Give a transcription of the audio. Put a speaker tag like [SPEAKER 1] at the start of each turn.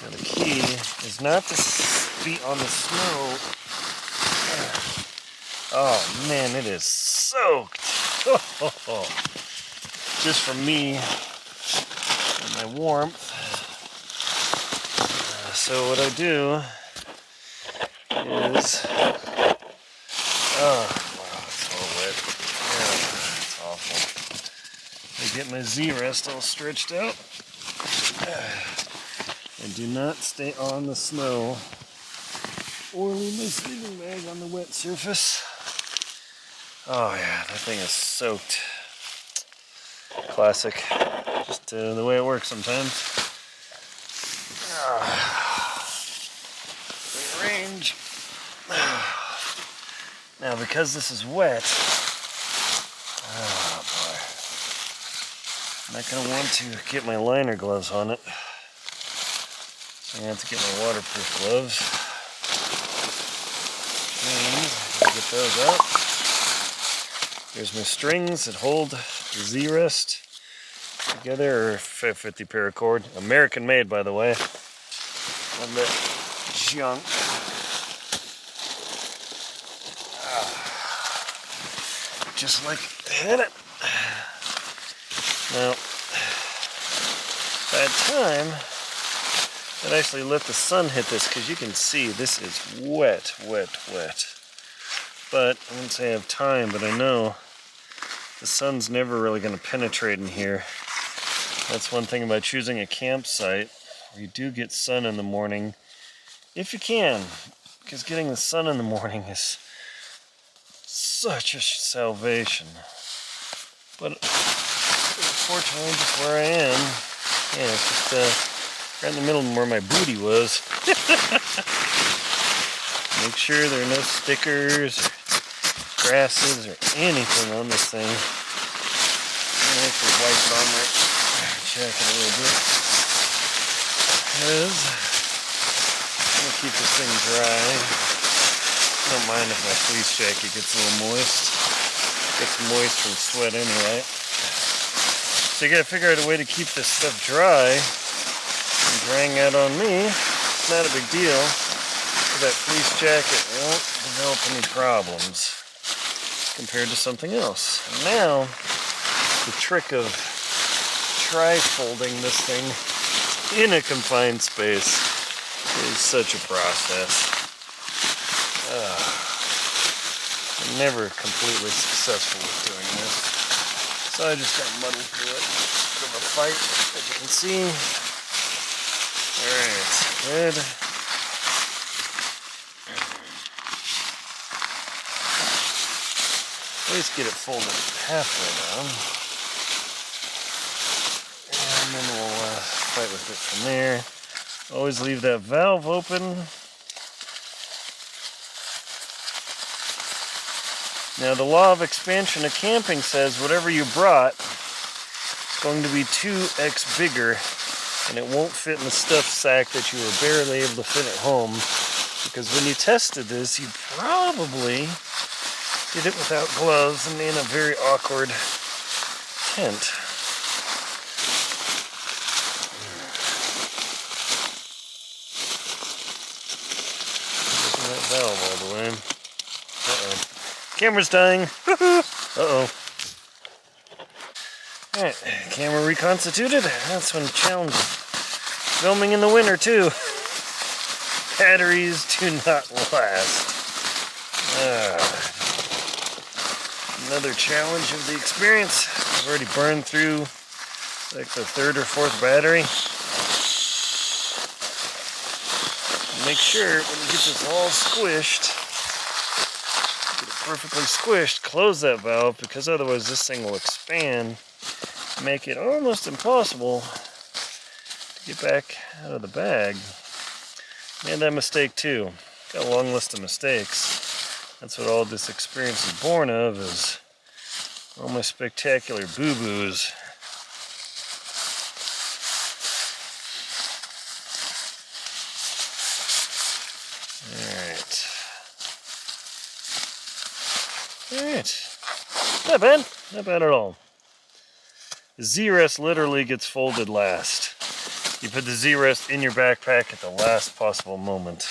[SPEAKER 1] Now the key is not to be on the snow. Oh man, it is soaked. Just from me and my warmth. So what I do is, oh wow, it's all wet. Yeah, it's awful. I get my Z-rest all stretched out. And do not stay on the snow or leave my sleeping bag on the wet surface. Oh yeah, that thing is soaked. Classic. Just the way it works sometimes. Great range. Now because this is wet, oh boy, I'm not going to want to get my liner gloves on it. So I'm going to have to get my waterproof gloves. And I get those out. There's my strings that hold the Z-rest together, or 550 paracord. American made, by the way. Love that junk. Just like it had it. Now, bad time that actually let the sun hit this, because you can see this is wet, wet, wet. But I wouldn't say I have time, but I know the sun's never really going to penetrate in here. That's one thing about choosing a campsite where you do get sun in the morning, if you can, because getting the sun in the morning is such a salvation. But unfortunately, just where I am, yeah, it's just right in the middle of where my booty was. Make sure there are no stickers, or grasses, or anything on this thing. I'm gonna actually wipe it on my jacket a little bit, because I'm gonna keep this thing dry. I don't mind if my fleece jacket gets a little moist. It gets moist from sweat anyway. So you gotta figure out a way to keep this stuff dry and drying out on me. It's not a big deal. That fleece jacket won't develop any problems compared to something else. And now, the trick of tri-folding this thing in a confined space is such a process. I'm never completely successful with doing this. So I just got muddled through it. Bit of a fight, as you can see. Alright, good. At least get it folded halfway down. And then we'll fight with it from there. Always leave that valve open. Now the law of expansion of camping says whatever you brought is going to be 2x bigger, and it won't fit in the stuff sack that you were barely able to fit at home. Because when you tested this, you probably did it without gloves and in a very awkward tent. Open that valve all the way. Uh-oh. Camera's dying. Uh-oh. Alright, camera reconstituted. That's when challenging. Filming in the winter, too. Batteries do not last. Another challenge of the experience. I've already burned through like the 3rd or 4th battery. Make sure when you get this all squished, get it perfectly squished, close that valve, because otherwise this thing will expand, make it almost impossible to get back out of the bag. Made that mistake too. Got a long list of mistakes. That's what all this experience is born of, is all my spectacular boo-boos. Alright. Not bad. Not bad at all. The Z-rest literally gets folded last. You put the Z-Rest in your backpack at the last possible moment.